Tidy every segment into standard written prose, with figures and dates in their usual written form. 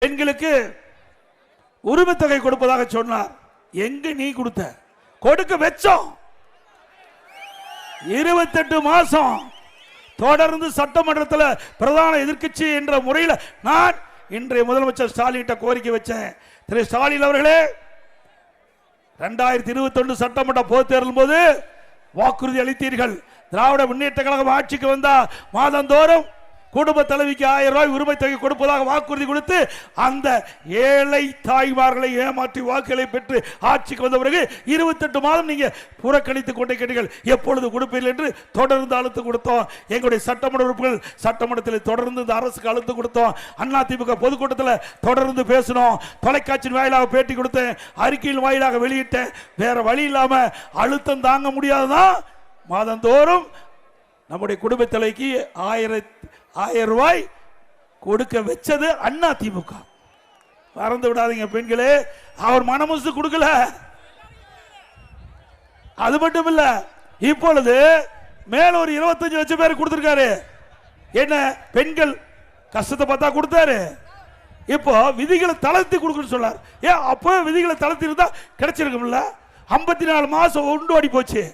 பெண்களுக்கு உரிமை தொகை கொடுப்பதாக சொன்னார். எங்க நீ கொடுத்த? கொடுக்க வெச்சோம். 28 மாசம் தொடர்ந்து சட்டமன்றத்தில் பிரதான எதிர்க்கட்சி என்ற முறையில் நான் இன்றைய முதலமைச்சர் ஸ்டாலின் கோரிக்கை வச்சேன். திரு ஸ்டாலின் அவர்களே, 2021 சட்டமன்ற பொதுத் தேர்தல் போது வாக்குறுதி அளித்தீர்கள். திராவிட முன்னேற்ற கழகம் ஆட்சிக்கு வந்தா மாதந்தோறும் குடும்ப தலைவிக்கு 1000 ரூபாய் உரிமை தொகை கொடுப்பதாக வாக்குறுதி கொடுத்து அந்த ஏழை தாய்மார்களை ஏமாற்றி வாக்குகளை பெற்று ஆட்சிக்கு வந்த பிறகு 28 மாதம் நீங்க புறக்கணித்துக் கொண்டே கேட்டீர்கள். எப்பொழுது கொடுப்பீர்கள் என்று தொடர்ந்து அழுத்தம் கொடுத்தோம். எங்களுடைய சட்டமன்ற உறுப்பினர்கள் சட்டமன்றத்தில் தொடர்ந்து இந்த அரசுக்கு அழுத்தம் கொடுத்தோம். அதிமுக பொதுக்கூட்டத்தில் தொடர்ந்து பேசணும். தொலைக்காட்சியின் வாயிலாக பேட்டி கொடுத்தேன், அறிக்கையின் வாயிலாக வெளியிட்டேன். வேற வழி இல்லாம அழுத்தம் தாங்க முடியாதுதான் மாதந்தோறும் நம்முடைய குடும்ப தலைக்கு 1000 ரூபாய் கொடுக்க வச்சது அதிமுக. மறந்து விடாதீங்க பெண்களே, அவர் மனமுசு கொடுக்கல. அது மட்டும் இல்ல, இப்பொழுது மேல ஒரு 25 லட்சம் பேர் கொடுத்திருக்காரு. என்ன பெண்கள் கஷ்டத்தை பார்த்தா கொடுத்தாரு. இப்போ விதிகளை தளர்த்தி கொடுக்கணும்னு சொன்னார். ஏன் அப்போ விதிகளை தளர்த்தி இருந்தா கிடைச்சிருக்கும்ல? 54 மாசம் ஒன்று ஓடி போச்சு.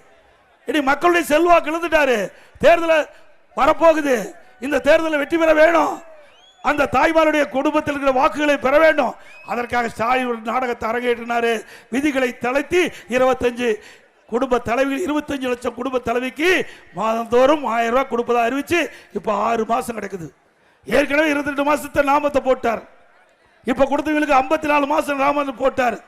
இனி மக்களுடைய செல்வாக்கு இழந்துட்டாரு. தேர்தல் வரப்போகுது. இந்த தேர்தலில் வெற்றி பெற வேணும். அந்த தாய்மாருடைய குடும்பத்தில் இருக்கிற வாக்குகளை பெற வேண்டும். அதற்காக ஸ்டாலின் நாடகத்தை அரங்கேற்றினாரு. விதிகளை தளர்த்தி 25 குடும்ப தலைவிகள் 25 லட்சம் குடும்ப தலைவிக்கு மாதந்தோறும் 1000 ரூபாய் கொடுப்பதா அறிவிச்சு இப்ப 6 மாசம் கிடைக்குது. ஏற்கனவே 22 மாசத்தை நாமத்தை போட்டார். இப்ப கொடுத்தவங்களுக்கு 54 மாசம் நாமத்தை போட்டார்.